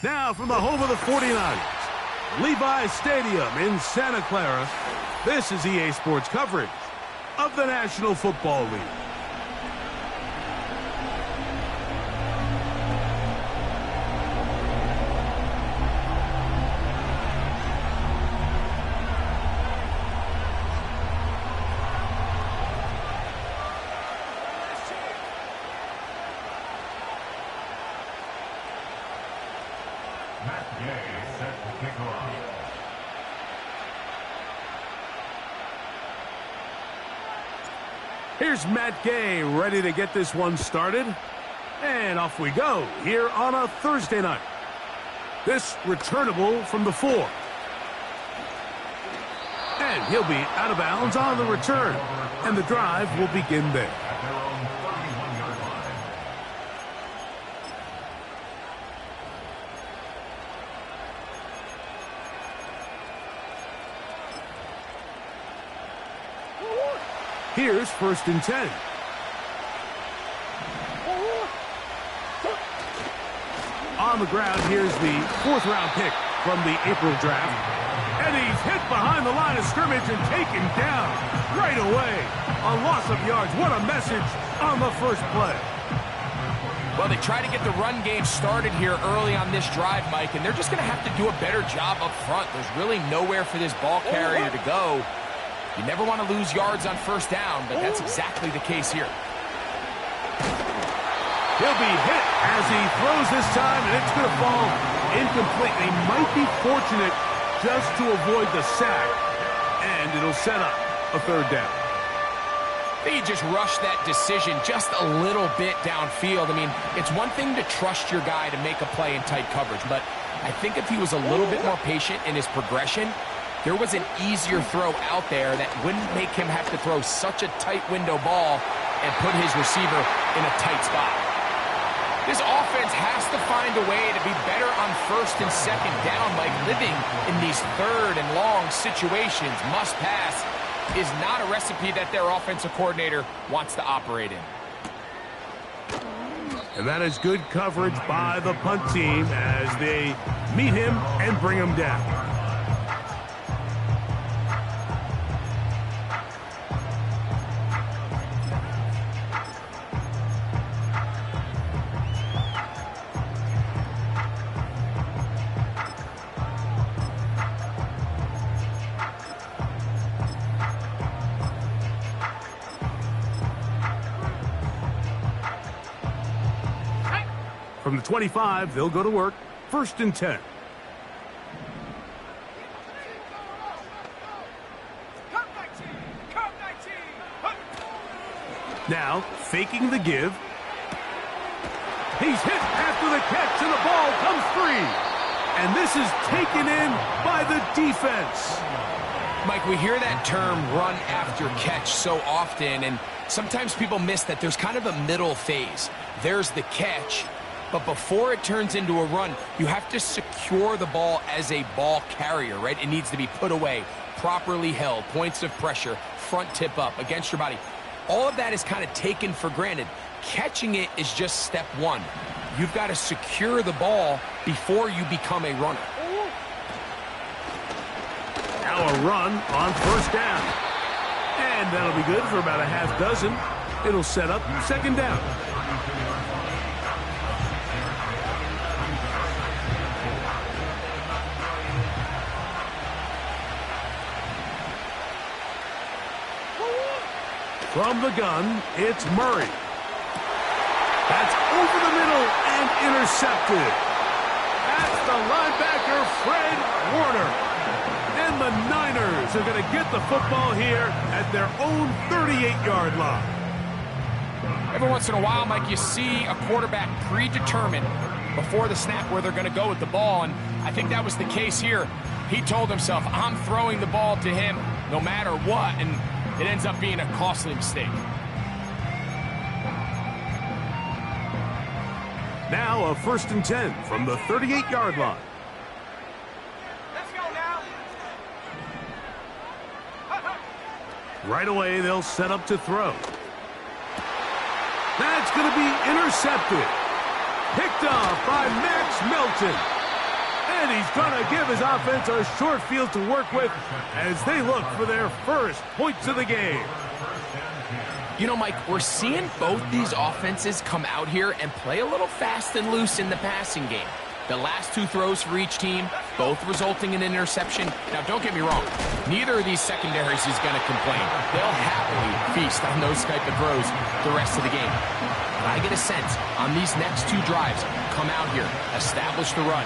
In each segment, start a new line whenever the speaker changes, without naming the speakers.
Now from the home of the 49ers, Levi's Stadium in Santa Clara, this is EA Sports coverage of the National Football League. Here's Matt Gay ready to get this one started. And off we go here on a Thursday night. This returnable from the 4. And he'll be out of bounds on the return. And the drive will begin there. Here's 1st and 10. On the ground, here's the 4th-round pick from the April draft. And he's hit behind the line of scrimmage and taken down right away. A loss of yards. What a message on the first play.
Well, they try to get the run game started here early on this drive, Mike, and they're just going to have to do a better job up front. There's really nowhere for this ball carrier to go. You never want to lose yards on 1st down, but that's exactly the case here.
He'll be hit as he throws this time, and it's going to fall incomplete. They might be fortunate just to avoid the sack, and it'll set up a 3rd down.
They just rushed that decision just a little bit downfield. I mean, it's one thing to trust your guy to make a play in tight coverage, but I think if he was a little bit more patient in his progression, there was an easier throw out there that wouldn't make him have to throw such a tight window ball and put his receiver in a tight spot. This offense has to find a way to be better on 1st and 2nd down, like living in these 3rd and long situations. Must pass is not a recipe that their offensive coordinator wants to operate in.
And that is good coverage by the punt team as they meet him and bring him down. From the 25, they'll go to work. 1st and 10. Now, faking the give. He's hit after the catch, and the ball comes free. And this is taken in by the defense.
Mike, we hear that term run after catch so often, and sometimes people miss that there's kind of a middle phase. There's the catch, but before it turns into a run, you have to secure the ball as a ball carrier, right? It needs to be put away, properly held, points of pressure, front tip up against your body. All of that is kind of taken for granted. Catching it is just step 1. You've got to secure the ball before you become a runner.
Now a run on 1st down. And that'll be good for about a half dozen. It'll set up 2nd down. From the gun, it's Murray. That's over the middle and intercepted. That's the linebacker, Fred Warner. And the Niners are going to get the football here at their own 38-yard line.
Every once in a while, Mike, you see a quarterback predetermined before the snap where they're going to go with the ball, and I think that was the case here. He told himself, I'm throwing the ball to him no matter what, and it ends up being a costly mistake.
Now a 1st and 10 from the 38-yard line.
Let's go now.
Right away, they'll set up to throw. That's going to be intercepted. Picked off by Max Melton. And he's going to give his offense a short field to work with as they look for their first points of the game.
You know, Mike, we're seeing both these offenses come out here and play a little fast and loose in the passing game. The last two throws for each team, both resulting in an interception. Now, don't get me wrong. Neither of these secondaries is going to complain. They'll happily feast on those type of throws the rest of the game. But I get a sense on these next two drives, come out here, establish the run,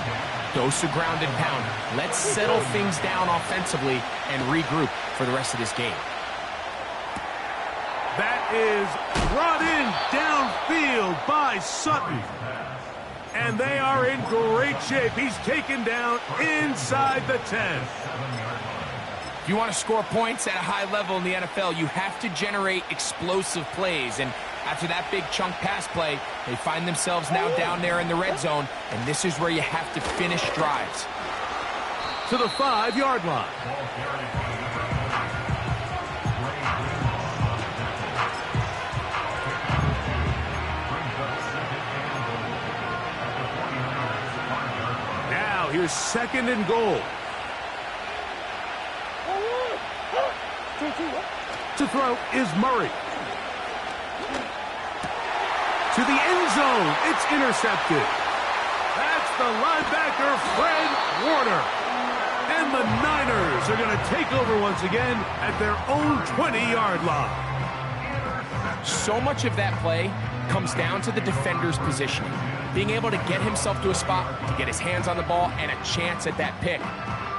dose of ground and pound. Let's settle things down offensively and regroup for the rest of this game.
That is brought in downfield by Sutton. And they are in great shape. He's taken down inside the 10.
If you want to score points at a high level in the NFL, you have to generate explosive plays. And after that big chunk pass play, they find themselves now down there in the red zone. And this is where you have to finish drives.
To the 5-yard line. Here's second and goal. To throw is Murray. To the end zone. It's intercepted. That's the linebacker, Fred Warner. And the Niners are going to take over once again at their own 20-yard line.
So much of that play comes down to the defender's positioning. Being able to get himself to a spot, to get his hands on the ball, and a chance at that pick.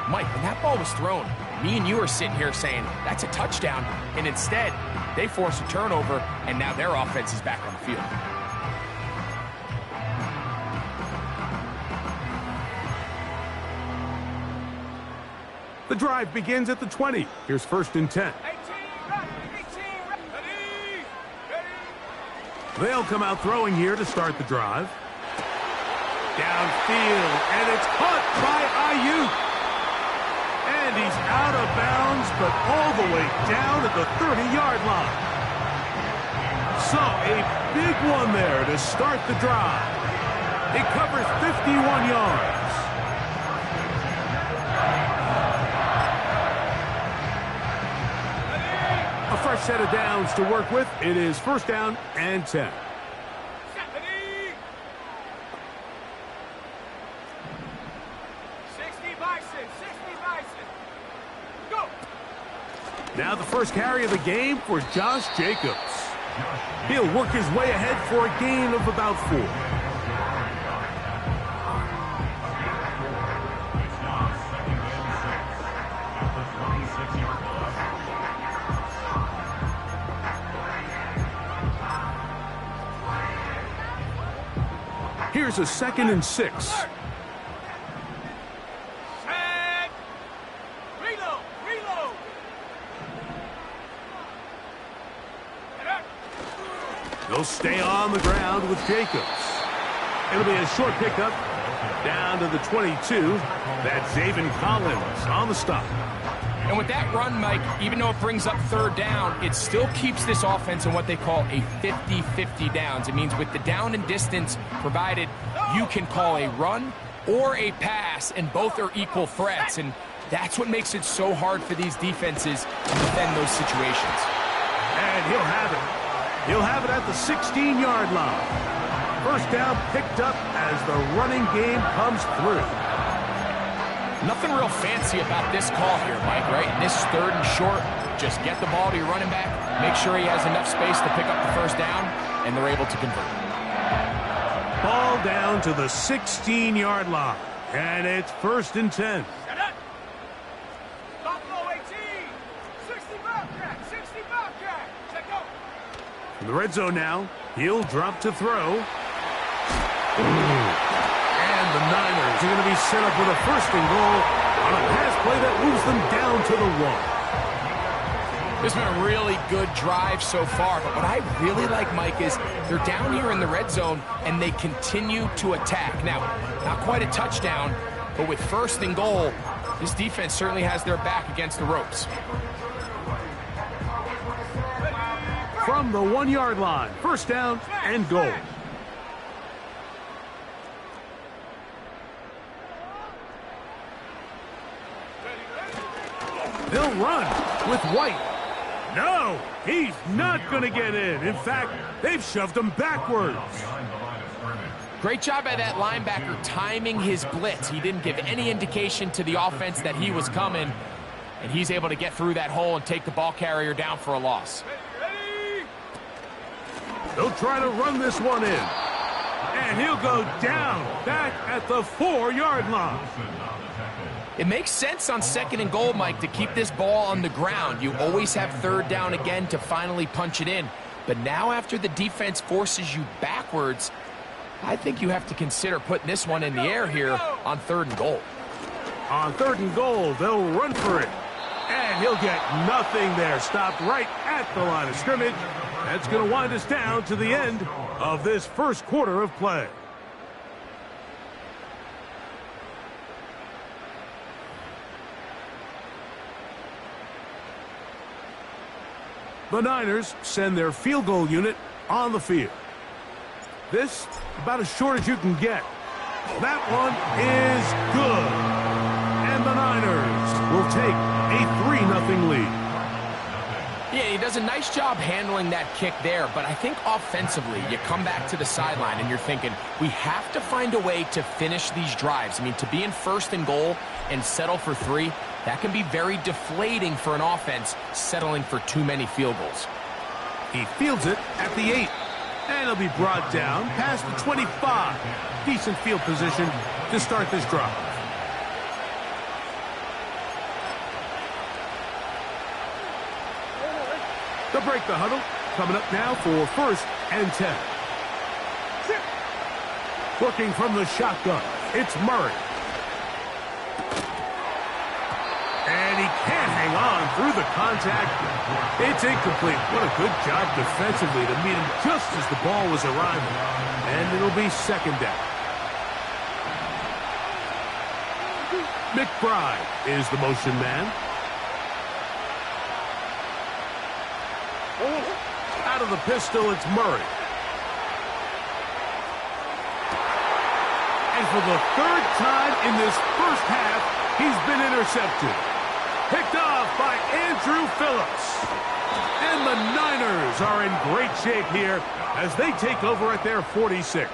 Mike, when that ball was thrown, me and you are sitting here saying, that's a touchdown, and instead, they force a turnover, and now their offense is back on the field.
The drive begins at the 20. Here's first and 10. They'll come out throwing here to start the drive. Downfield, and it's caught by Ayuk. And he's out of bounds, but all the way down at the 30-yard line. So a big one there to start the drive. It covers 51 yards. A fresh set of downs to work with. It is first down and 10. Now the first carry of the game for Josh Jacobs. He'll work his way ahead for a gain of about 4. Here's a second and 6. They'll stay on the ground with Jacobs. It'll be a short pickup down to the 22. That's Zaven Collins on the stop.
And with that run, Mike, even though it brings up third down, it still keeps this offense in what they call a 50-50 downs. It means with the down and distance provided, you can call a run or a pass, and both are equal threats. And that's what makes it so hard for these defenses to defend those situations.
And he'll have it. He'll have it at the 16-yard line. First down picked up as the running game comes through.
Nothing real fancy about this call here, Mike, right? In this third and short, just get the ball to your running back, make sure he has enough space to pick up the first down, and they're able to convert.
Ball down to the 16-yard line, and it's first and 10. In the red zone now, he'll drop to throw. And the Niners are going to be set up with a first and goal on a pass play that moves them down to the 1.
This has been a really good drive so far, but what I really like, Mike, is they're down here in the red zone, and they continue to attack. Now, not quite a touchdown, but with first and goal, this defense certainly has their back against the ropes.
From the 1-yard line, first down and goal. They'll run with White. No, he's not going to get in. In fact, they've shoved him backwards.
Great job by that linebacker timing his blitz. He didn't give any indication to the offense that he was coming, and he's able to get through that hole and take the ball carrier down for a loss.
They'll try to run this one in. And he'll go down back at the 4-yard line.
It makes sense on 2nd and goal, Mike, to keep this ball on the ground. You always have 3rd down again to finally punch it in. But now after the defense forces you backwards, I think you have to consider putting this one in the air here on 3rd and goal.
On 3rd and goal, they'll run for it. And he'll get nothing there. Stopped right at the line of scrimmage. That's going to wind us down to the end of this first quarter of play. The Niners send their field goal unit on the field. This, about as short as you can get. That one is good. And the Niners will take a 3-0 lead.
Yeah, he does a nice job handling that kick there, but I think offensively, you come back to the sideline and you're thinking, we have to find a way to finish these drives. I mean, to be in 1st and goal and settle for 3, that can be very deflating for an offense settling for too many field goals.
He fields it at the 8, and it'll be brought down past the 25. Decent field position to start this drive. They'll break the huddle. Coming up now for 1st and 10. Working from the shotgun, it's Murray. And he can't hang on through the contact. It's incomplete. What a good job defensively to meet him just as the ball was arriving. And it'll be 2nd down. McBride is the motion man. Out of the pistol, it's Murray. And for the 3rd time in this first half, he's been intercepted. Picked off by Andrew Phillips. And the Niners are in great shape here as they take over at their 46.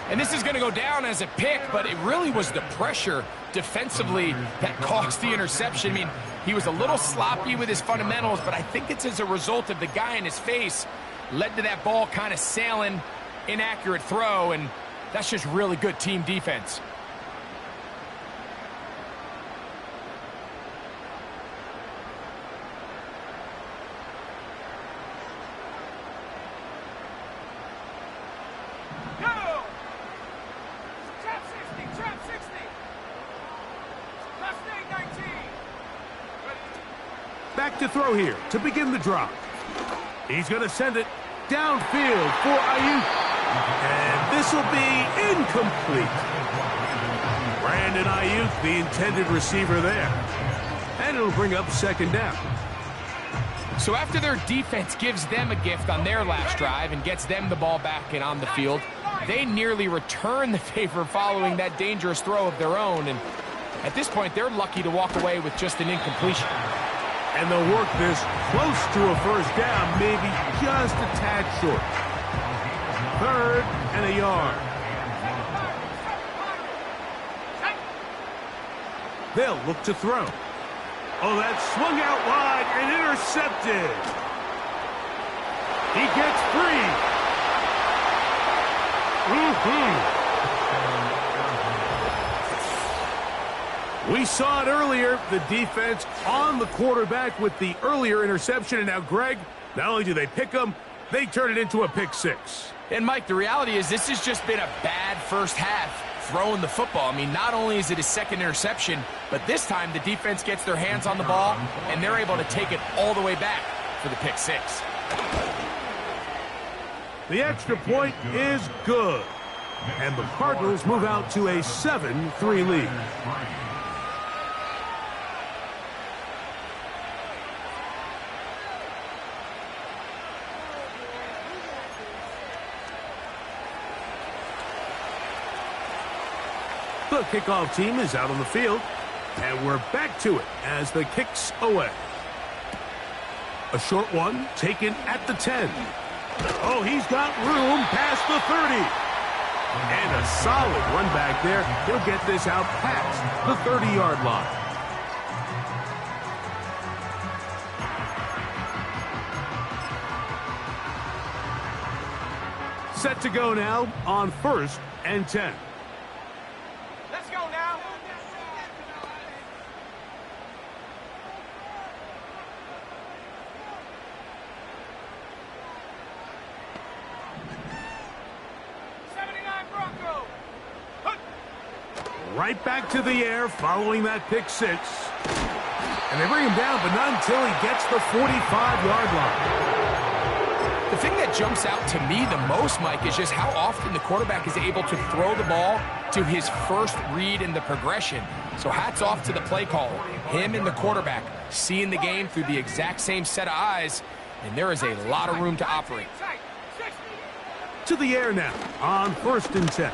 And this is going to go down as a pick, but it really was the pressure defensively that caused the interception. I mean, he was a little sloppy with his fundamentals, but I think it's as a result of the guy in his face led to that ball kind of sailing, inaccurate throw, and that's just really good team defense.
Back to throw here to begin the drive. He's going to send it downfield for Ayuk. And this will be incomplete. Brandon Ayuk, the intended receiver there. And it'll bring up 2nd down.
So after their defense gives them a gift on their last drive and gets them the ball back and on the field, they nearly return the favor following that dangerous throw of their own. And at this point, they're lucky to walk away with just an incompletion.
And they'll work this close to a 1st down, maybe just a tad short. 3rd and a yard. They'll look to throw. Oh, that swung out wide and intercepted. He gets free. We saw it earlier, the defense on the quarterback with the earlier interception. And now, Greg, not only do they pick him, they turn it into a pick 6.
And, Mike, the reality is this has just been a bad first half throwing the football. I mean, not only is it his 2nd interception, but this time the defense gets their hands on the ball, and they're able to take it all the way back for the pick 6.
The extra point is good. And the Cardinals move out to a 7-3 lead. The kickoff team is out on the field. And we're back to it as the kick's away. A short one taken at the 10. Oh, he's got room past the 30. And a solid run back there. He'll get this out past the 30-yard line. Set to go now on 1st and 10.
Let's go now.
Right back to the air following that pick six. And they bring him down, but not until he gets the 45-yard line.
The thing that jumps out to me the most, Mike, is just how often the quarterback is able to throw the ball to his first read in the progression. So hats off to the play caller. Him and the quarterback seeing the game through the exact same set of eyes, and there is a lot of room to operate.
To the air now on 1st and 10.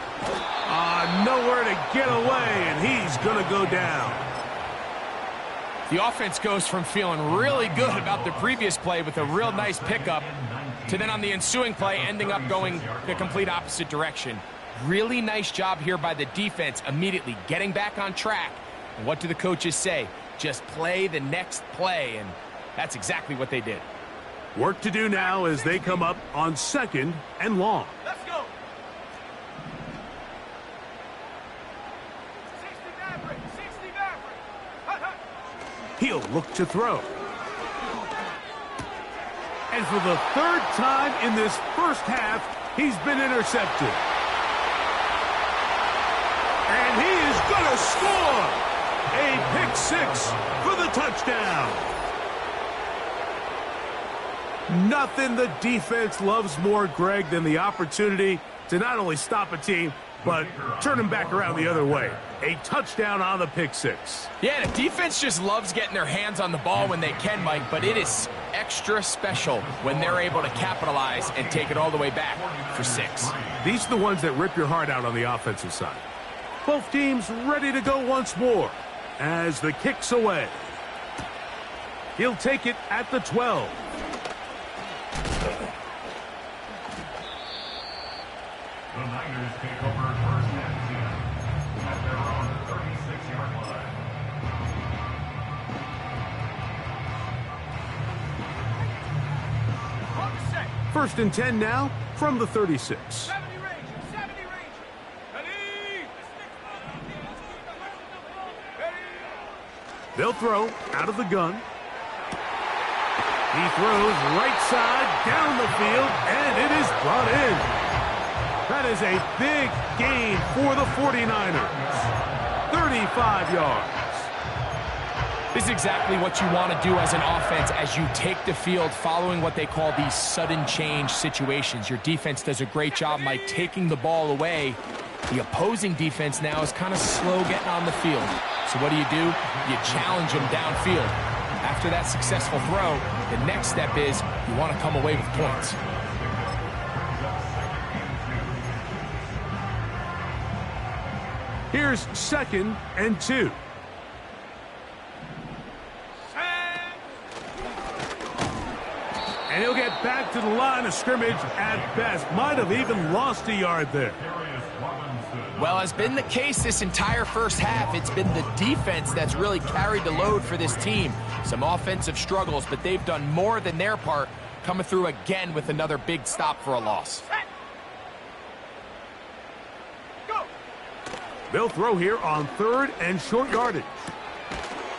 Nowhere to get away, and he's going to go down.
The offense goes from feeling really good about the previous play with a real nice pickup to then on the ensuing play ending up going the complete opposite direction. Really nice job here by the defense immediately getting back on track. And what do the coaches say? Just play the next play, and that's exactly what they did.
Work to do now as they come up on 2nd and long.
Let's go.
He'll look to throw. And for the 3rd time in this first half, he's been intercepted. And he is going to score! A pick six for the touchdown. Nothing the defense loves more, Greg, than the opportunity to not only stop a team, but turn them back around the other way. A touchdown on the pick six.
Yeah, the defense just loves getting their hands on the ball when they can, Mike, but it is extra special when they're able to capitalize and take it all the way back for 6.
These are the ones that rip your heart out on the offensive side. Both teams ready to go once more as the kick's away. He'll take it at the 12.
The Niners take over 1st and 10 at their own 36-yard line.
1st and 10 now from the 36.
70 range.
They'll throw out of the gun. He throws right side down the field, and it is brought in. That is a big gain for the 49ers. 35 yards.
This is exactly what you want to do as an offense as you take the field following what they call these sudden change situations. Your defense does a great job, Mike, taking the ball away. The opposing defense now is kind of slow getting on the field. So what do? You challenge them downfield. After that successful throw, the next step is you want to come away with points.
Here's 2nd and 2. And he'll get back to the line of scrimmage at best. Might have even lost a yard there.
Well, has been the case this entire first half. It's been the defense that's really carried the load for this team. Some offensive struggles, but they've done more than their part, coming through again with another big stop for a loss.
They'll throw here on 3rd and short yardage.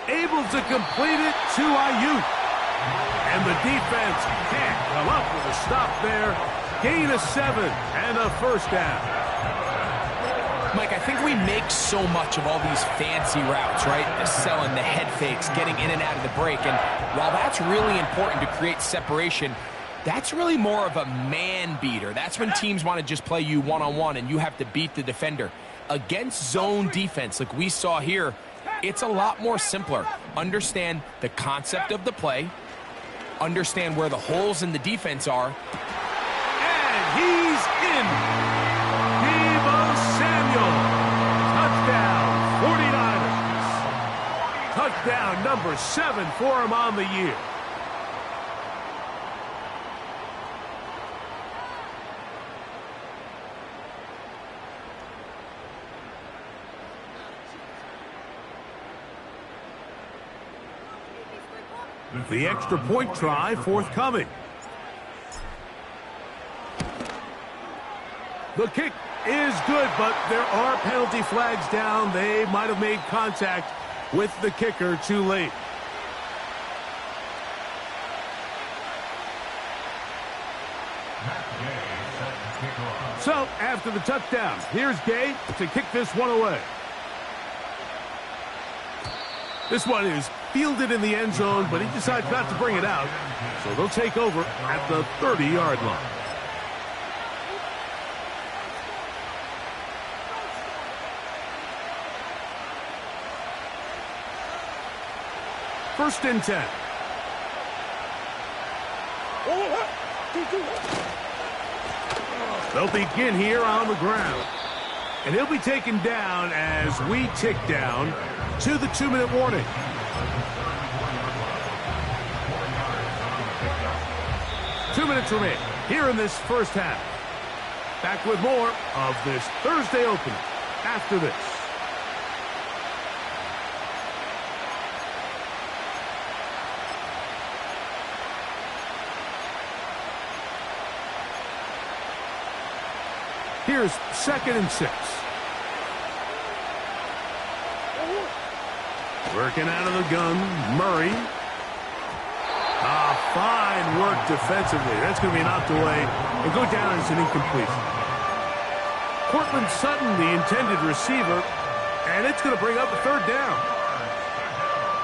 Able to complete it to Ayuk. And the defense can't come up with a stop there. Gain of 7 and a first down.
Mike, I think we make so much of all these fancy routes, right? The selling, the head fakes, getting in and out of the break. And while that's really important to create separation, that's really more of a man beater. That's when teams want to just play you one-on-one and you have to beat the defender. Against zone defense like we saw here, it's a lot more simpler. Understand the concept of the play, understand where the holes in the defense are.
And he's in. Deebo Samuel. Touchdown, 49ers. touchdown, number 7 for him on the year. The extra point try forthcoming. The kick is good, but there are penalty flags down. They might have made contact with the kicker too late. So, after the touchdown, here's Gay to kick this one away. This one is fielded in the end zone, but he decides not to bring it out. So they'll take over at the 30-yard line. First and 10. They'll begin here on the ground. And he'll be taken down as we tick down to the 2-minute warning. Two minutes remain here in this first half. Back with more of this Thursday opener after this. Here's 2nd and 6. Working out of the gun, Murray. Fine work defensively. That's going to be knocked away and go down as an incompletion. Cortland Sutton, the intended receiver, and it's going to bring up a 3rd down.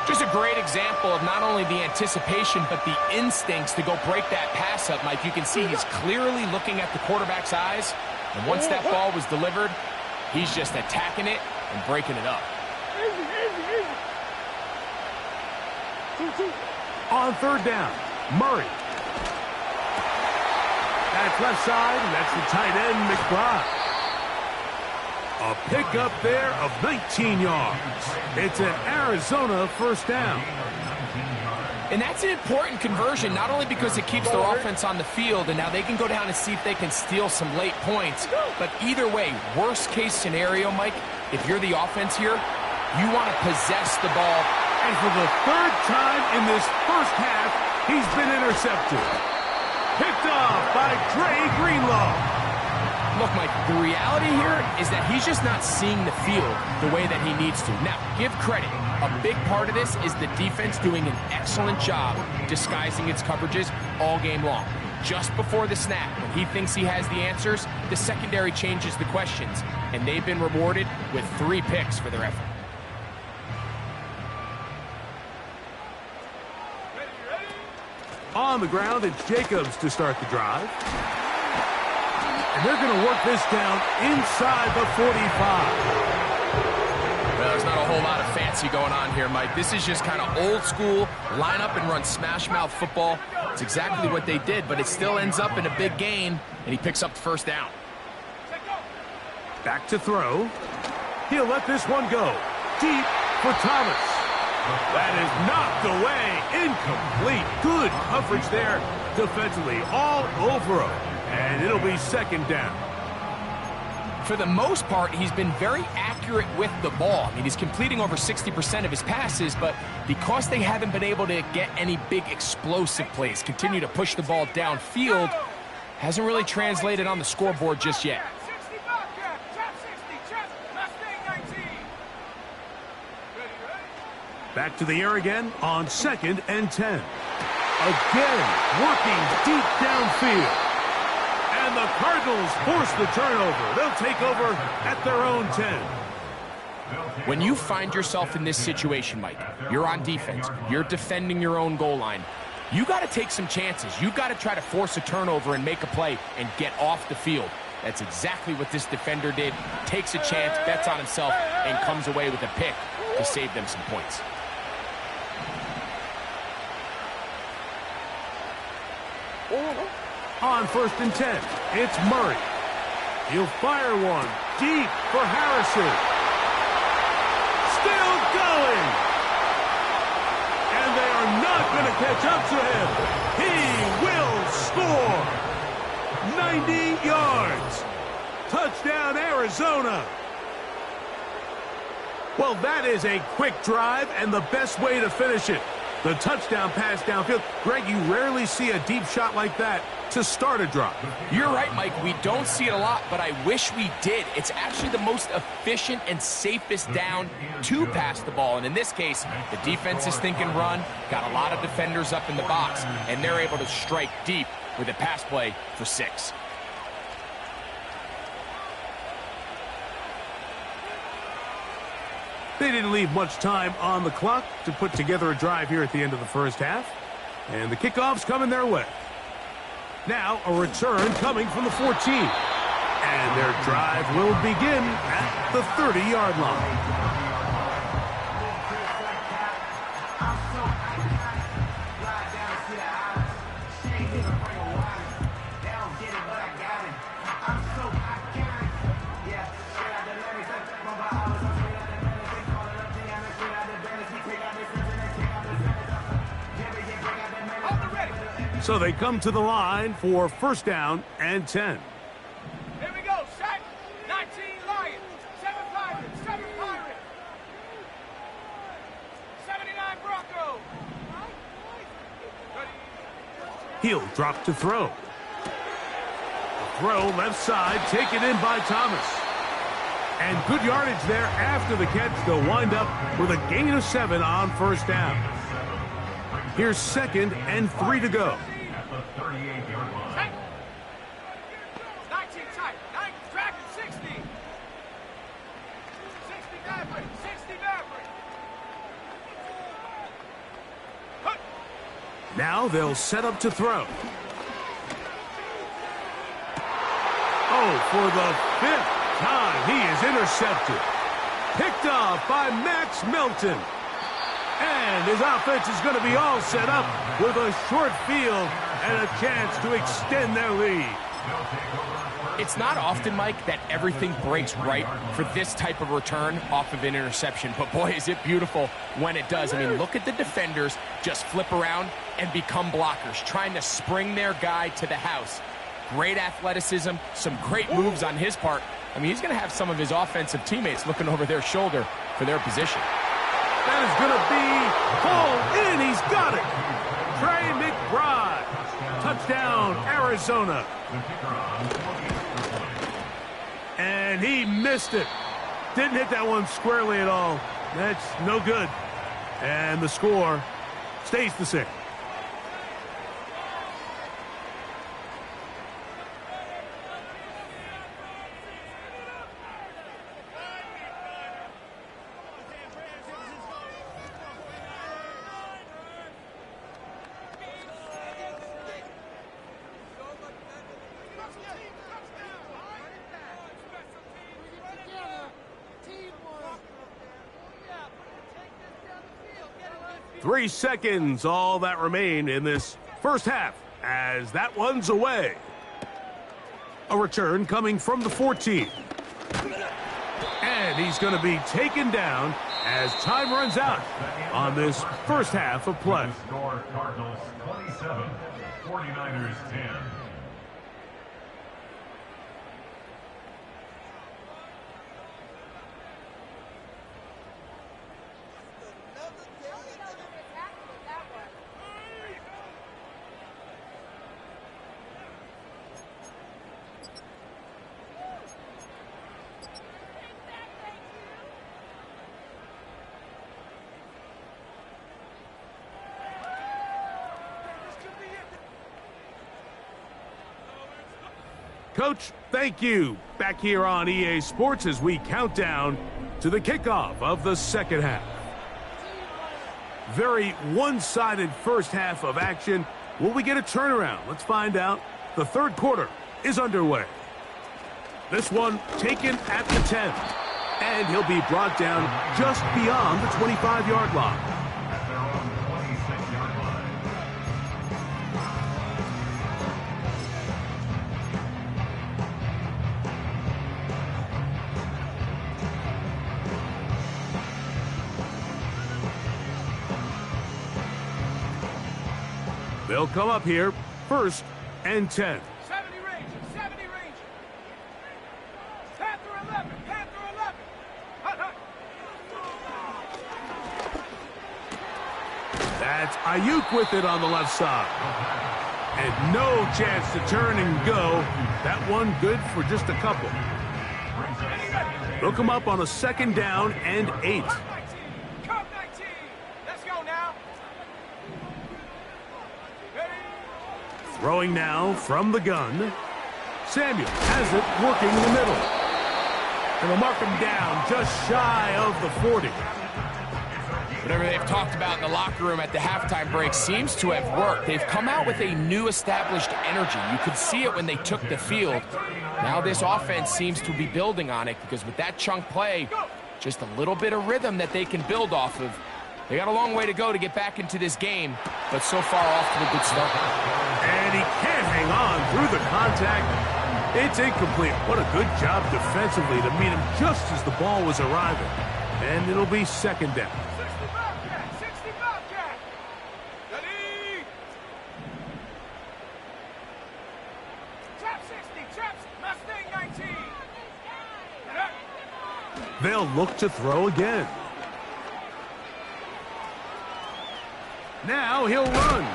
Just a great example of not only the anticipation, but the instincts to go break that pass up, Mike. You can see he's clearly looking at the quarterback's eyes, and once that ball was delivered, he's just attacking it and breaking it up.
On 3rd down, Murray. That's left side, and that's the tight end, McBride. A pickup there of 19 yards. It's an Arizona 1st down.
And that's an important conversion, not only because it keeps their offense on the field, and now they can go down and see if they can steal some late points. But either way, worst case scenario, Mike, if you're the offense here, you want to possess the ball.
And for the 3rd time in this first half, he's been intercepted. Picked off by Dre Greenlaw.
Look, Mike, the reality here is that he's just not seeing the field the way that he needs to. Now, give credit. A big part of this is the defense doing an excellent job disguising its coverages all game long. Just before the snap, when he thinks he has the answers, the secondary changes the questions, and they've been rewarded with 3 picks for their effort.
On the ground, it's Jacobs to start the drive. And they're going to work this down inside the 45.
Well, there's not a whole lot of fancy going on here, Mike. This is just kind of old school, line up and run smash mouth football. It's exactly what they did, but it still ends up in a big gain, and he picks up the 1st down.
Back to throw. He'll let this one go. Deep for Thomas. That is knocked away. Incomplete. Good coverage there defensively. All over him. And it'll be 2nd down.
For the most part, he's been very accurate with the ball. I mean, he's completing over 60% of his passes, but because they haven't been able to get any big explosive plays, continue to push the ball downfield, hasn't really translated on the scoreboard just yet.
Back to the air again on 2nd and 10. Again, working deep downfield. And the Cardinals force the turnover. They'll take over at their own 10.
When you find yourself in this situation, Mike, you're on defense, you're defending your own goal line, you got to take some chances. You got to try to force a turnover and make a play and get off the field. That's exactly what this defender did. Takes a chance, bets on himself, and comes away with a pick to save them some points.
On 1st and 10, it's Murray. He'll fire one deep for Harrison. Still going. catch up to him. He will score. 90 yards. Touchdown, Arizona. Well, that is a quick drive and the best way to finish it. The touchdown pass downfield. Greg, you rarely see a deep shot like that to start a drive.
You're right, Mike. We don't see it a lot, but I wish we did. It's actually the most efficient and safest down to pass the ball. And in this case, the defense is thinking run, got a lot of defenders up in the box, and they're able to strike deep with a pass play for 6.
They didn't leave much time on the clock to put together a drive here at the end of the first half. And the kickoff's coming their way. Now a return coming from the 14. And their drive will begin at the 30-yard line. So they come to the line for first down and 10.
Here we go. Set. 19 Lions. 7 Pirates. 7 Pirates. 79 Broncos.
He'll drop to throw. The throw left side, taken in by Thomas. And good yardage there after the catch. They'll wind up with a gain of 7 on first down. Here's 2nd and 3 to go.
19 tight. 9 tracking 60. 60 Maverick. 60 Maverick.
Now they'll set up to throw. Oh, for the 5th time, he is intercepted. Picked off by Max Melton. And his offense is going to be all set up with a short field and a chance to extend their lead.
It's not often, Mike, that everything breaks right for this type of return off of an interception. But, boy, is it beautiful when it does. I mean, look at the defenders just flip around and become blockers, trying to spring their guy to the house. Great athleticism, some great moves on his part. I mean, he's going to have some of his offensive teammates looking over their shoulder for their position.
That is going to be pulled in. He's got it. Trey McBride. Touchdown, Arizona. And he missed it. Didn't hit that one squarely at all. That's no good. And the score stays the same. Three seconds, all that remain in this first half, as that one's away. A return coming from the 14. And he's going to be taken down as time runs out on this first half of play.
Score Cardinals 27, 49ers 10.
Coach, thank you. Back here on EA Sports as we count down to the kickoff of the second half. Very one-sided first half of action. Will we get a turnaround? Let's find out. The third quarter is underway. This one taken at the 10. And he'll be brought down just beyond the 25-yard line.
At their own 26-yard line.
They'll come up here, 1st and 10.
70 range, 70 range. Panther 11, Panther 11. Hut, hut.
That's Ayuk with it on the left side. And no chance to turn and go. That one good for just a couple. They'll come up on a 2nd down and 8.
Cup 19. Let's go now. Ready?
Throwing now from the gun. Samuel has it working in the middle. And they'll mark him down just shy of the 40.
Whatever they've talked about in the locker room at the halftime break seems to have worked. They've come out with a new established energy. You could see it when they took the field. Now this offense seems to be building on it because with that chunk play, just a little bit of rhythm that they can build off of. They got a long way to go to get back into this game, but so far off to a good start.
And he can't hang on through the contact. It's incomplete. What a good job defensively to meet him just as the ball was arriving. And it'll be 2nd down.
60 Bobcat. Ready? Trap 60, traps Mustang 19.
They'll look to throw again. Now he'll run.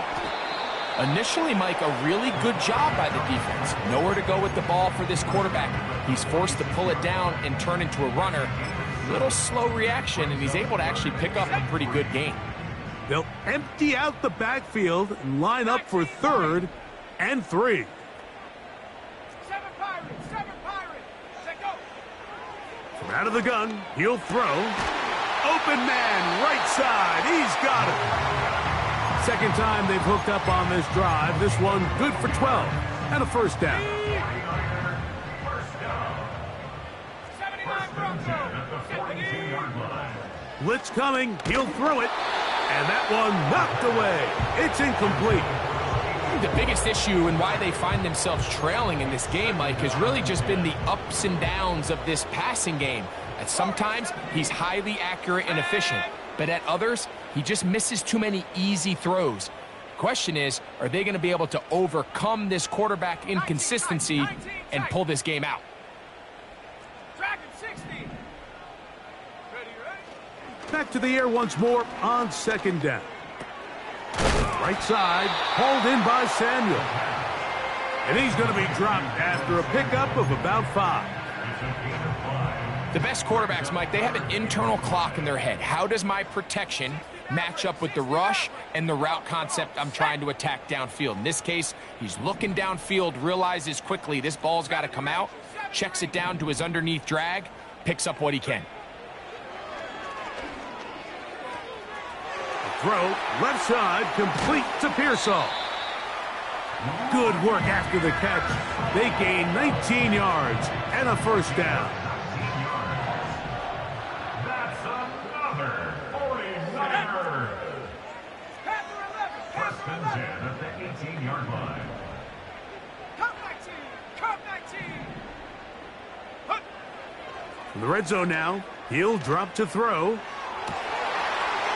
Initially, Mike, a really good job by the defense. Nowhere to go with the ball for this quarterback. He's forced to pull it down and turn into a runner. Little slow reaction, and he's able to actually pick up a pretty good gain.
They'll empty out the backfield and line up for 3rd and 3.
7 Pirates, 7 Pirates. Let go.
From out of the gun, he'll throw. Open man, right side. He's got it. 2nd time they've hooked up on this drive. This one good for 12 and a 1st down.
79 Bronco.
Blitz coming. He'll throw it. And that one knocked away. It's incomplete.
The biggest issue and why they find themselves trailing in this game, Mike, has really just been the ups and downs of this passing game. At sometimes, he's highly accurate and efficient. But at others, he just misses too many easy throws. Question is, are they going to be able to overcome this quarterback inconsistency and pull this game out?
Dragon 60. Ready, ready?
Back to the air once more on 2nd down. Right side, hauled in by Samuel. And he's going to be dropped after a pickup of about 5.
The best quarterbacks, Mike, they have an internal clock in their head. How does my protection match up with the rush and the route concept I'm trying to attack downfield? In this case, he's looking downfield, realizes quickly this ball's got to come out, checks it down to his underneath drag, picks up what he can.
Throw, left side, complete to Pearsall. Good work after the catch. They gain 19 yards and a 1st down.
That's another 49er.
Panther 11,
1st and 10 at the 18-yard line.
Cup 19, Cup 19. Hut.
From the red zone now, he'll drop to throw.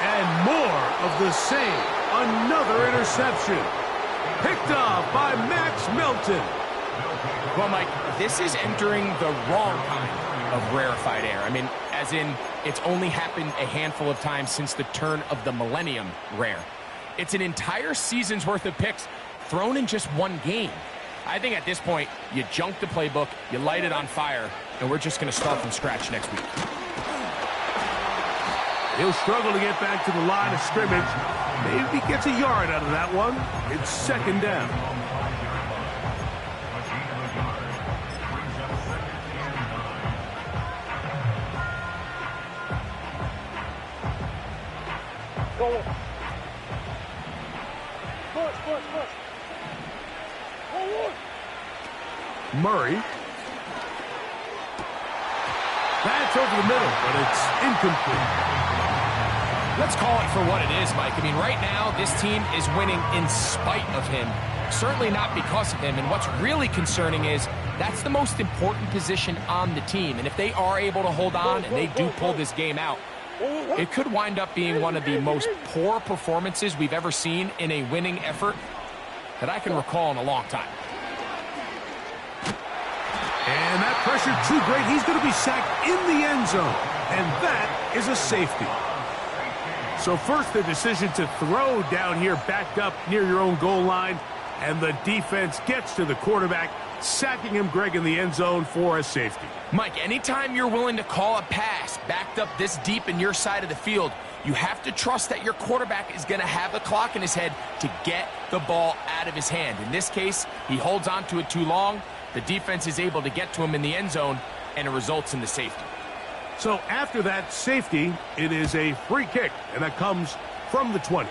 And more of the same. Another interception. Picked off by Max Melton.
Well, Mike, this is entering the wrong kind of rarefied air. I mean, as in, it's only happened a handful of times since the turn of the millennium rare. It's an entire season's worth of picks thrown in just one game. I think at this point, you junk the playbook, you light it on fire, and we're just going to start from scratch next week.
He'll struggle to get back to the line of scrimmage. Maybe gets a yard out of that one. It's 2nd down. Murray. That's over the middle, but it's incomplete.
Let's call it for what it is, Mike. I mean, right now, this team is winning in spite of him. Certainly not because of him. And what's really concerning is that's the most important position on the team. And if they are able to hold on and they do pull this game out, it could wind up being one of the most poor performances we've ever seen in a winning effort that I can recall in a long time.
And that pressure too great. He's going to be sacked in the end zone. And that is a safety. So first the decision to throw down here backed up near your own goal line. And the defense gets to the quarterback, sacking him, Greg, in the end zone for a safety.
Mike, anytime you're willing to call a pass backed up this deep in your side of the field, you have to trust that your quarterback is going to have the clock in his head to get the ball out of his hand. In this case, he holds on to it too long. The defense is able to get to him in the end zone, and it results in the safety.
So after that safety, it is a free kick, and that comes from the 20.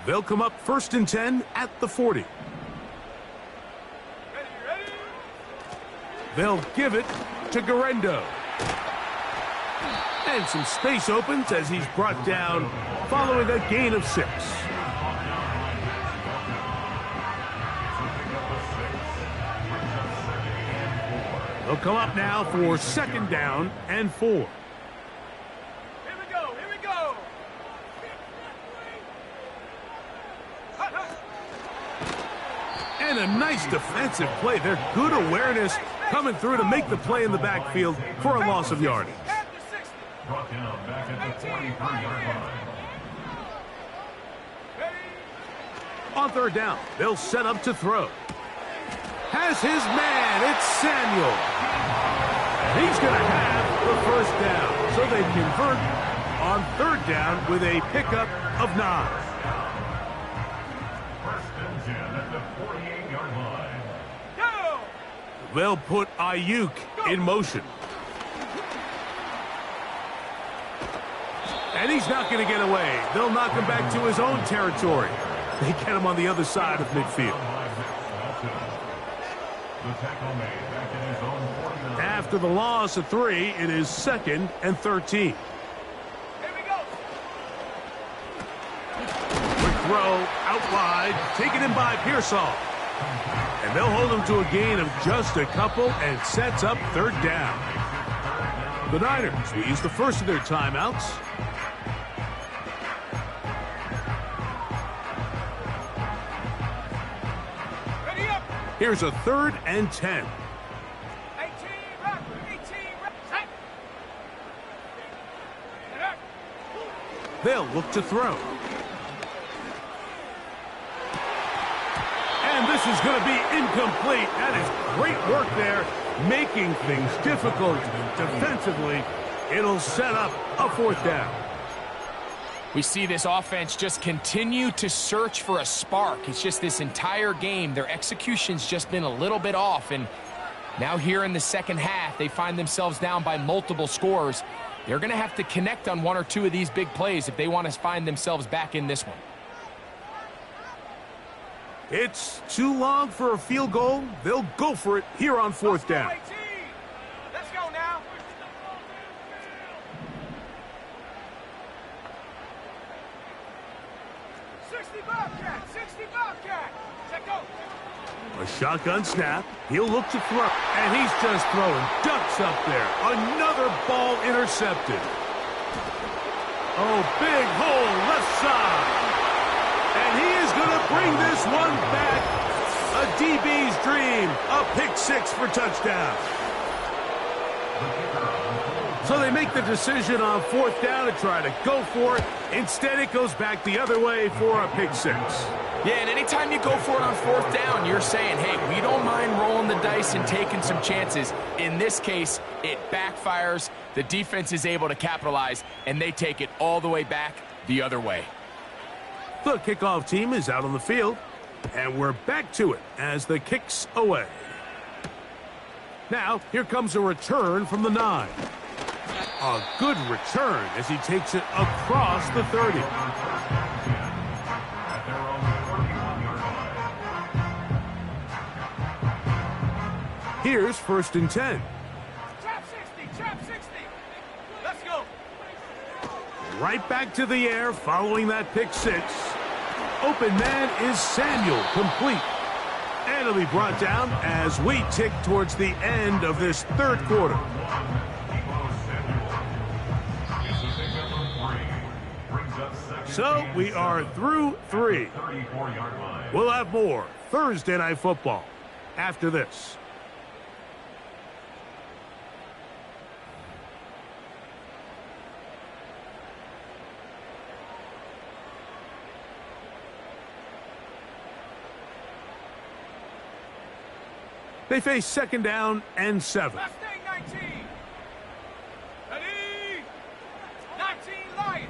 They'll come up 1st and 10 at the 40.
Ready.
They'll give it to Garendo. And some space opens as he's brought down following a gain of 6. They'll come up now for 2nd down and 4.
Here we go.
And a nice defensive play. They're good awareness coming through to make the play in the backfield for a loss of yardage.
Brought down back at the 43-yard line.
On 3rd down, they'll set up to throw. Has his man. It's Samuel. He's going to have the 1st down. So they convert on 3rd down with a pickup of 9.
1st and 10 at the 48-yard line.
Go!
They'll put Ayuk in motion. And he's not going to get away. They'll knock him back to his own territory. They get him on the other side of midfield. After the loss of 3, it is 2nd and 13.
Here we go.
Quick throw out wide, taken in by Pearsall. And they'll hold him to a gain of just a couple and sets up 3rd down. The Niners will use the first of their timeouts.
Ready up.
Here's a 3rd and 10.
18 set.
They'll look to throw. And this is going to be incomplete. That is great work there, making things difficult defensively. It'll set up a 4th down.
We see this offense just continue to search for a spark. It's just this entire game, their execution's just been a little bit off. And now here in the 2nd half, they find themselves down by multiple scores. They're going to have to connect on 1 or 2 of these big plays if they want to find themselves back in this one.
It's too long for a field goal. They'll go for it here on 4th down.
Let's go now.
A shotgun snap. He'll look to throw. And he's just throwing ducks up there. Another ball intercepted. Oh, big hole left side. And he is going to bring this one back. A DB's dream. A pick 6 for touchdown. So they make the decision on 4th down to try to go for it. Instead, it goes back the other way for a pick 6.
Yeah, and anytime you go for it on 4th down, you're saying, hey, we don't mind rolling the dice and taking some chances. In this case, it backfires. The defense is able to capitalize, and they take it all the way back the other way.
The kickoff team is out on the field, and we're back to it as the kick's away. Now, here comes a return from the 9. A good return as he takes it across the 30. Here's 1st and 10.
Trap 60. Let's go.
Right back to the air following that pick 6. Open man is Samuel, complete. And it'll be brought down as we tick towards the end of this third quarter. So we are through 3. We'll have more Thursday Night Football after this. They face second down and 7.
Last thing, 19. Ready? 19 Lions.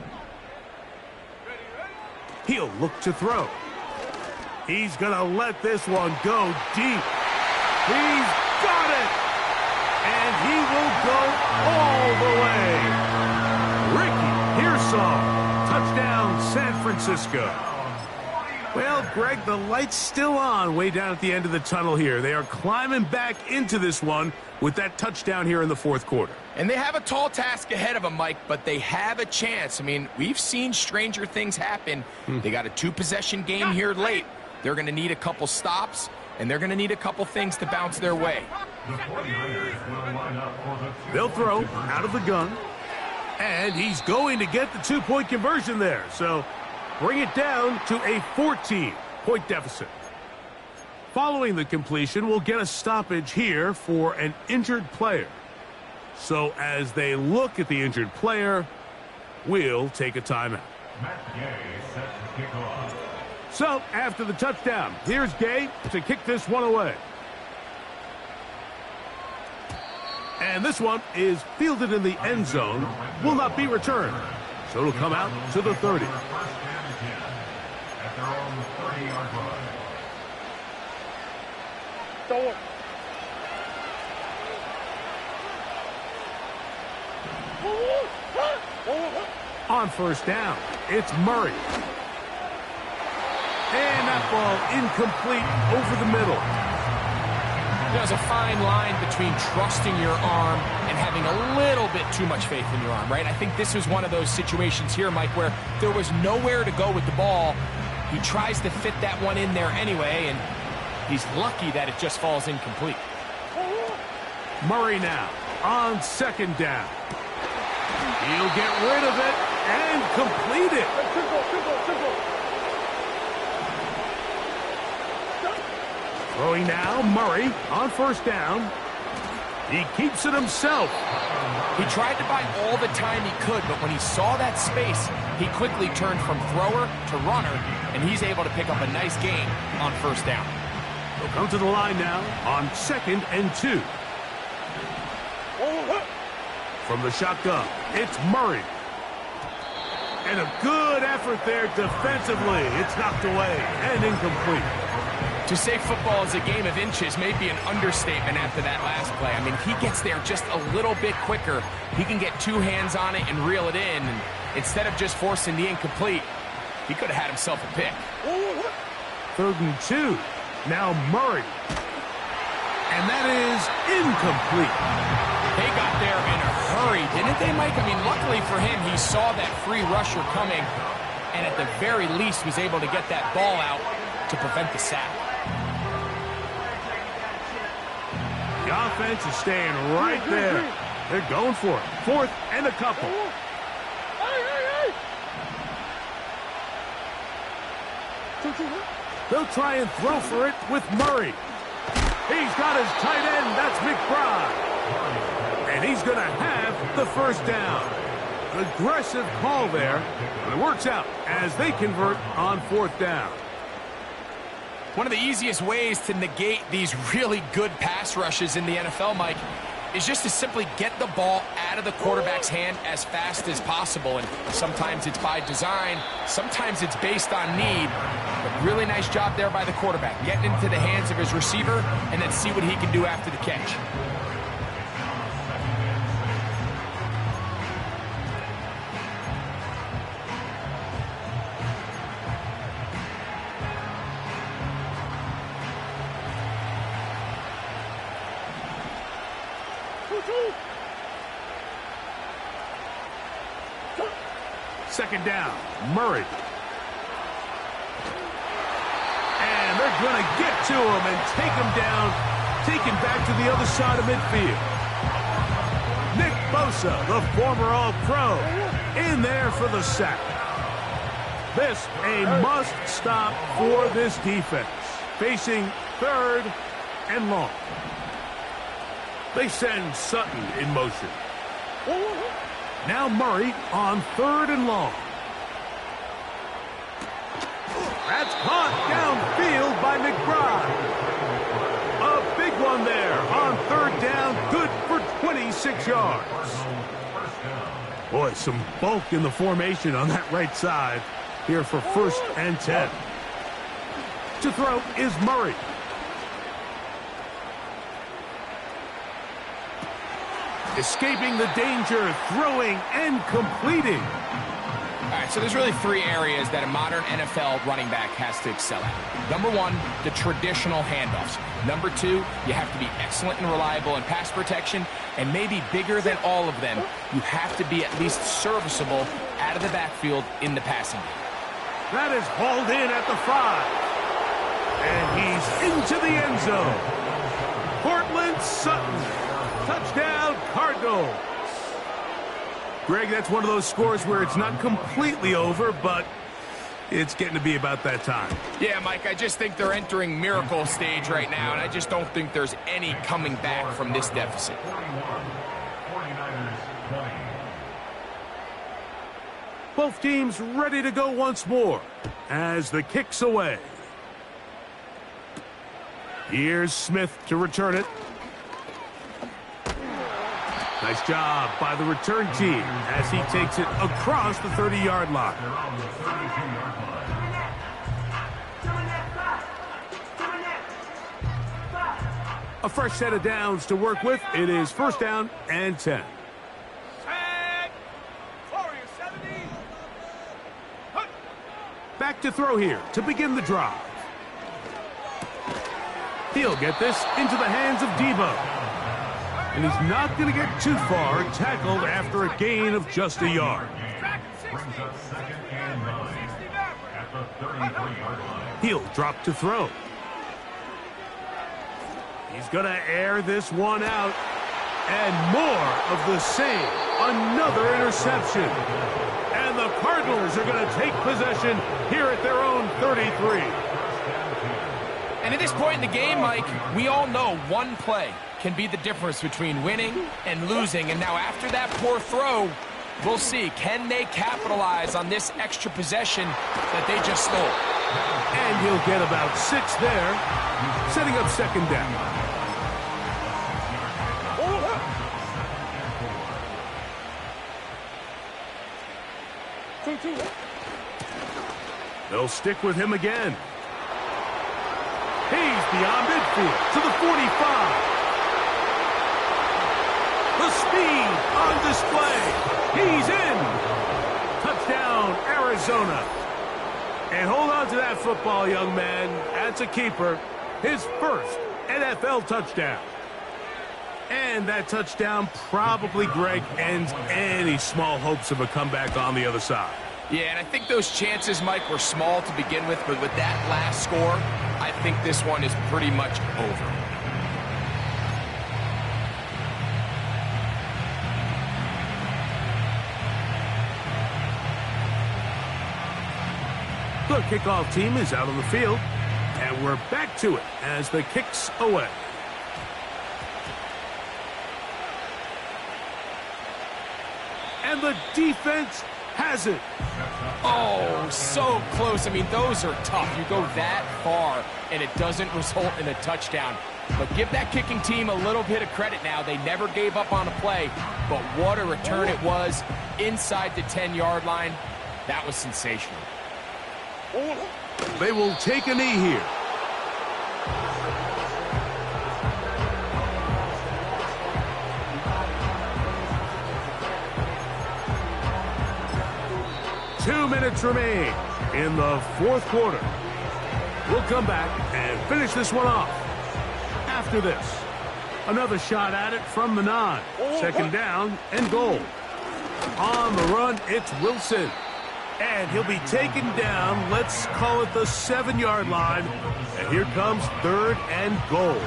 Ready, ready?
He'll look to throw. He's going to let this one go deep. He's got it. And he will go all the way. Ricky Pearsall. Touchdown, San Francisco. Well, Greg, the light's still on way down at the end of the tunnel here. They are climbing back into this one with that touchdown here in the fourth quarter.
And they have a tall task ahead of them, Mike, but they have a chance. I mean, we've seen stranger things happen. They got a 2-possession game here late. They're going to need a couple stops, and they're going to need a couple things to bounce their way.
They'll throw out of the gun, and he's going to get the 2-point conversion there. So bring it down to a 14-point deficit. Following the completion, we'll get a stoppage here for an injured player. So as they look at the injured player, we'll take a timeout. So after the touchdown, here's Gay to kick this one away. And this one is fielded in the end zone, will not be returned. So it'll come out to the 30.
At their own 30-yard line.
On first down, it's Murray. And that ball incomplete over the middle.
There's a fine line between trusting your arm and having a little bit too much faith in your arm, right? I think this was one of those situations here, Mike, where there was nowhere to go with the ball. He tries to fit that one in there anyway, and he's lucky that it just falls incomplete.
Murray now on second down. He'll get rid of it and complete it. Throwing now, Murray on first down. He keeps it himself.
He tried to buy all the time he could, but when he saw that space, he quickly turned from thrower to runner, and he's able to pick up a nice gain on first down.
He'll come to the line now on 2nd and 2. From the shotgun, it's Murray. And a good effort there defensively. It's knocked away and incomplete.
To say football is a game of inches may be an understatement after that last play. I mean, he gets there just a little bit quicker. He can get 2 hands on it and reel it in. And instead of just forcing the incomplete, he could have had himself a pick.
3rd and 2. Now Murray. And that is incomplete.
They got there in a hurry, didn't they, Mike? I mean, luckily for him, he saw that free rusher coming and at the very least was able to get that ball out to prevent the sack.
The offense is staying right there. They're going for it. 4th and a couple. They'll try and throw for it with Murray. He's got his tight end. That's McBride. And he's going to have the first down. An aggressive call there, but it works out as they convert on 4th down.
One of the easiest ways to negate these really good pass rushes in the NFL, Mike, is just to simply get the ball out of the quarterback's hand as fast as possible. And sometimes it's by design, sometimes it's based on need. But really nice job there by the quarterback, getting into the hands of his receiver and then see what he can do after the catch.
Second down, Murray. And They're going to get to him and take him down, taken back to the other side of midfield. Nick Bosa, the former All-Pro, in there for the sack. This a must-stop for this defense, facing 3rd and long. They send Sutton in motion. Now Murray on 3rd and long. That's caught downfield by McBride. A big one there on 3rd down, good for 26 yards. Boy, some bulk in the formation on that right side here for 1st and 10. To throw is Murray. Escaping the danger, throwing and completing.
All right, so there's really 3 areas that a modern NFL running back has to excel at. Number 1, the traditional handoffs. Number 2, you have to be excellent and reliable in pass protection. And maybe bigger than all of them, you have to be at least serviceable out of the backfield in the passing game.
That is hauled in at the 5. And he's into the end zone. Cortland Sutton. Touchdown, Cardinals. Greg, that's one of those scores where it's not completely over, but it's getting to be about that time.
Yeah, Mike, I just think they're entering miracle stage right now, and I just don't think there's any coming back from this deficit.
49ers 20.
Both teams ready to go once more as the kick's away. Here's Smith to return it. Nice job by the return team as he takes it across the 30-yard line.
They're on the 32-yard line.
A fresh set of downs to work with. It is 1st down and 10.
Set. Warrior 70. Hut.
Back to throw here to begin the drive. He'll get this into the hands of Debo. And he's not going to get too far, tackled after a gain of just a yard.
Brings up 2nd and 9 at the 33-yard line.
He'll drop to throw. He's going to air this one out. And more of the same. Another interception. And the Cardinals are going to take possession here at their own 33.
And at this point in the game, Mike, we all know one play can be the difference between winning and losing. And now after that poor throw, we'll see, can they capitalize on this extra possession that they just stole?
And he'll get about 6 there, setting up 2nd down. They'll stick with him again. He's beyond midfield to the 45. The speed on display. He's in. Touchdown, Arizona. And hold on to that football, young man. That's a keeper. His 1st NFL touchdown. And that touchdown probably, Greg, ends any small hopes of a comeback on the other side.
Yeah, and I think those chances, Mike, were small to begin with, but with that last score, I think this one is pretty much over.
The kickoff team is out on the field, and we're back to it as the kick's away. And the defense has it.
Oh, so close. I mean, those are tough. You go that far, and it doesn't result in a touchdown. But give that kicking team a little bit of credit now. They never gave up on a play, but what a return it was inside the 10-yard line. That was sensational.
They will take a knee here. Two minutes remain in the 4th quarter. We'll come back and finish this one off. After this, another shot at it from the 9. 2nd down and goal. On the run, it's Wilson. And he'll be taken down, let's call it the 7-yard line. And here comes 3rd and goal.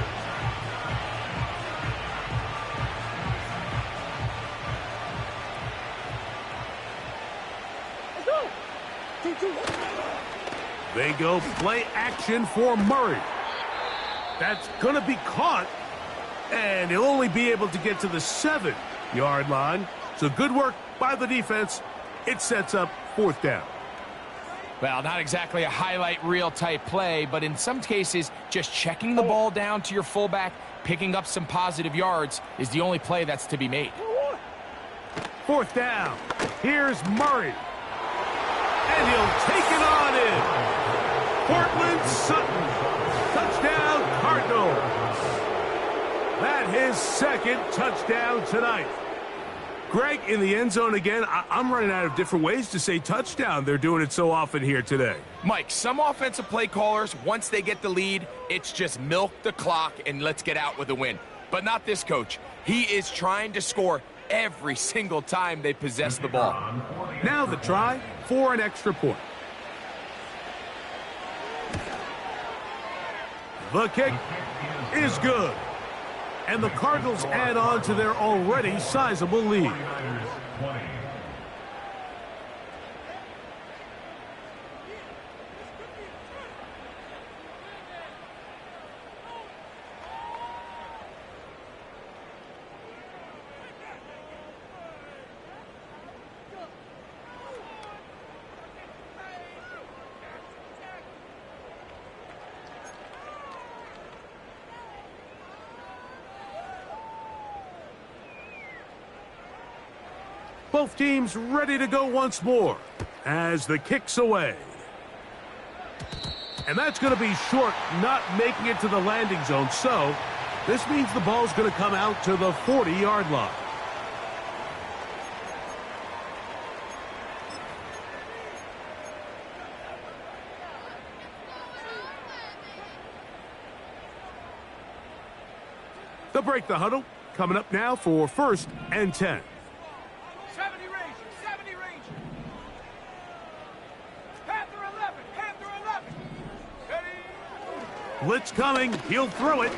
They go play action for Murray. That's going to be caught. And he'll only be able to get to the 7-yard line. So good work by the defense. It sets up 4th down.
Well, not exactly a highlight reel type play, but in some cases, just checking the ball down to your fullback, picking up some positive yards is the only play that's to be made.
4th down. Here's Murray. And he'll take it on in. Portland Sutton. Touchdown, Cardinals. That his 2nd touchdown tonight. Greg, in the end zone again, I'm running out of different ways to say touchdown. They're doing it so often here today.
Mike, some offensive play callers, once they get the lead, it's just milk the clock and let's get out with a win. But not this coach. He is trying to score every single time they possess the ball.
Now the try for an extra point. The kick is good. And the Cardinals add on to their already sizable lead. Both teams ready to go once more as the kick's away. And that's going to be short, not making it to the landing zone. So this means the ball's going to come out to the 40-yard line. They'll break the huddle. Coming up now for 1st and 10.
70 Ranger, 70 Ranger. Panther 11, Panther 11. Ready?
Blitz coming. He'll throw it.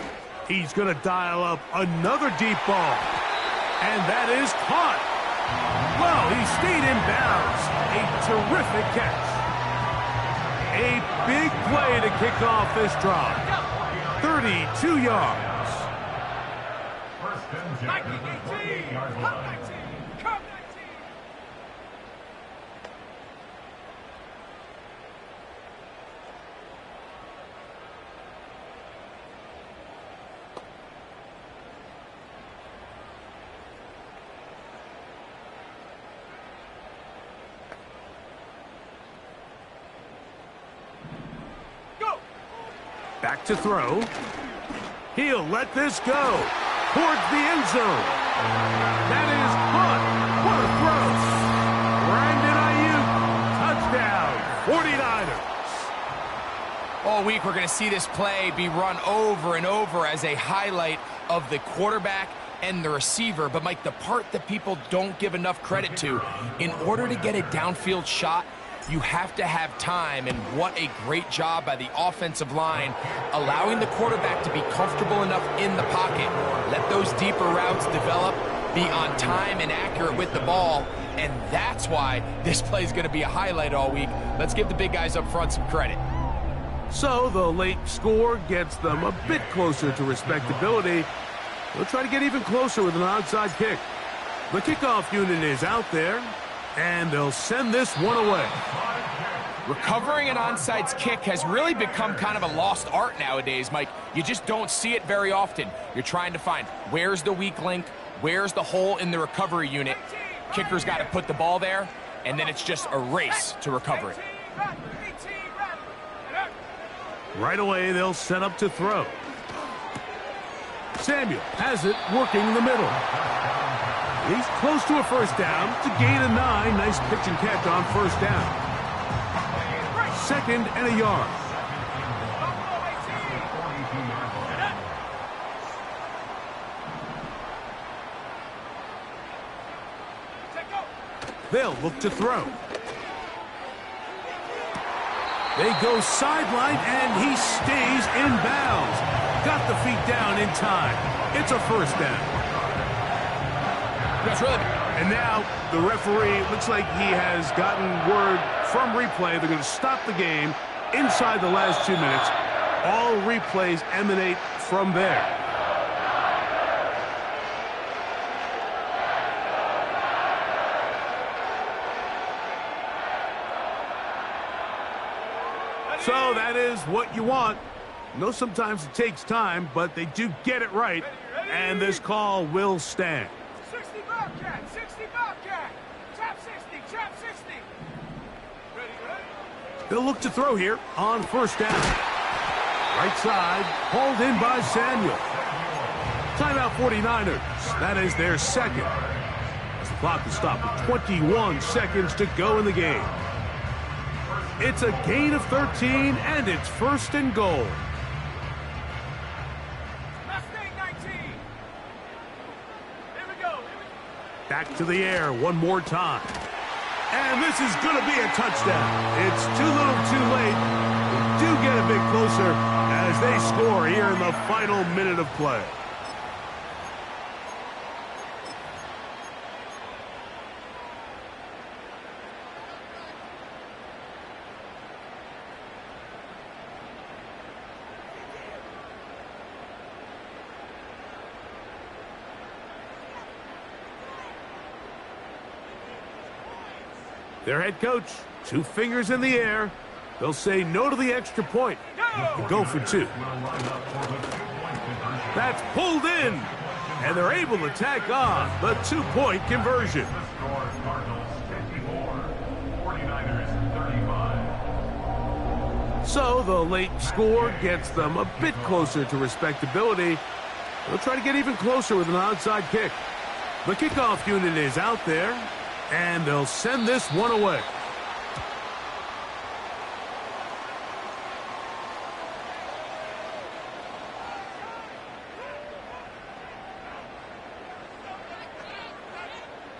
He's going to dial up another deep ball. And that is caught. Well, he stayed in bounds. A terrific catch. A big play to kick off this drive. 32 yards.
19, come 19, come 19. Go.
Back to throw. He'll let this go. Towards the end zone. That is caught. What a throw. Brandon Ayuk. Touchdown. 49ers.
All week we're going to see this play be run over and over as a highlight of the quarterback and the receiver. But, Mike, the part that people don't give enough credit to, in order to get a downfield shot, you have to have time, and what a great job by the offensive line, allowing the quarterback to be comfortable enough in the pocket. Let those deeper routes develop, be on time and accurate with the ball, and that's why this play is going to be a highlight all week. Let's give the big guys up front some credit.
So the late score gets them a bit closer to respectability. They'll try to get even closer with an onside kick. The kickoff unit is out there, and they'll send this one away.
Recovering an onside kick has really become kind of a lost art nowadays, Mike. You just don't see it very often. You're trying to find where's the weak link, where's the hole in the recovery unit. Kicker's got to put the ball there, and then it's just a race to recover it.
Right away, they'll set up to throw. Samuel has it working in the middle. He's close to a first down. It's a gain of 9. Nice pitch and catch on first down. 2nd and a yard. They'll look to throw. They go sideline, and he stays in bounds. Got the feet down in time. It's a first down.
That's really...
And now the referee looks like he has gotten word from replay. They're going to stop the game inside the last 2 minutes. All replays emanate from there. So that is what you want. I know sometimes it takes time, but they do get it right. And this call will stand.
60 Bobcat, 60 Bobcat. Trap 60, trap 60. Ready?
They'll look to throw here on first down. Right side, hauled in by Samuel. Timeout 49ers. That is their second. As the clock is stopped with 21 seconds to go in the game. It's a gain of 13, and it's first and goal.
Mustang 19. Here we go.
Back to the air one more time. And this is going to be a touchdown. It's too little too late. They do get a bit closer as they score here in the final minute of play. Their head coach, 2 fingers in the air. They'll say no to the extra point. Go for 2. That's pulled in, and they're able to tack on the 2-point conversion.
Cardinals 54, 49ers 35.
So the late score gets them a bit closer to respectability. They'll try to get even closer with an onside kick. The kickoff unit is out there, and they'll send this one away.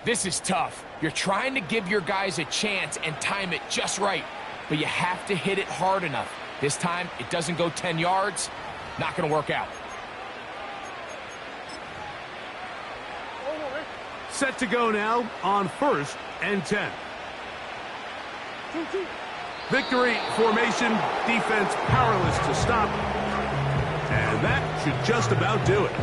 This is tough. You're trying to give your guys a chance and time it just right, but you have to hit it hard enough. This time, it doesn't go 10 yards. Not going to work out.
Set to go now on 1st and 10. Victory formation, defense powerless to stop. And that should just about do it.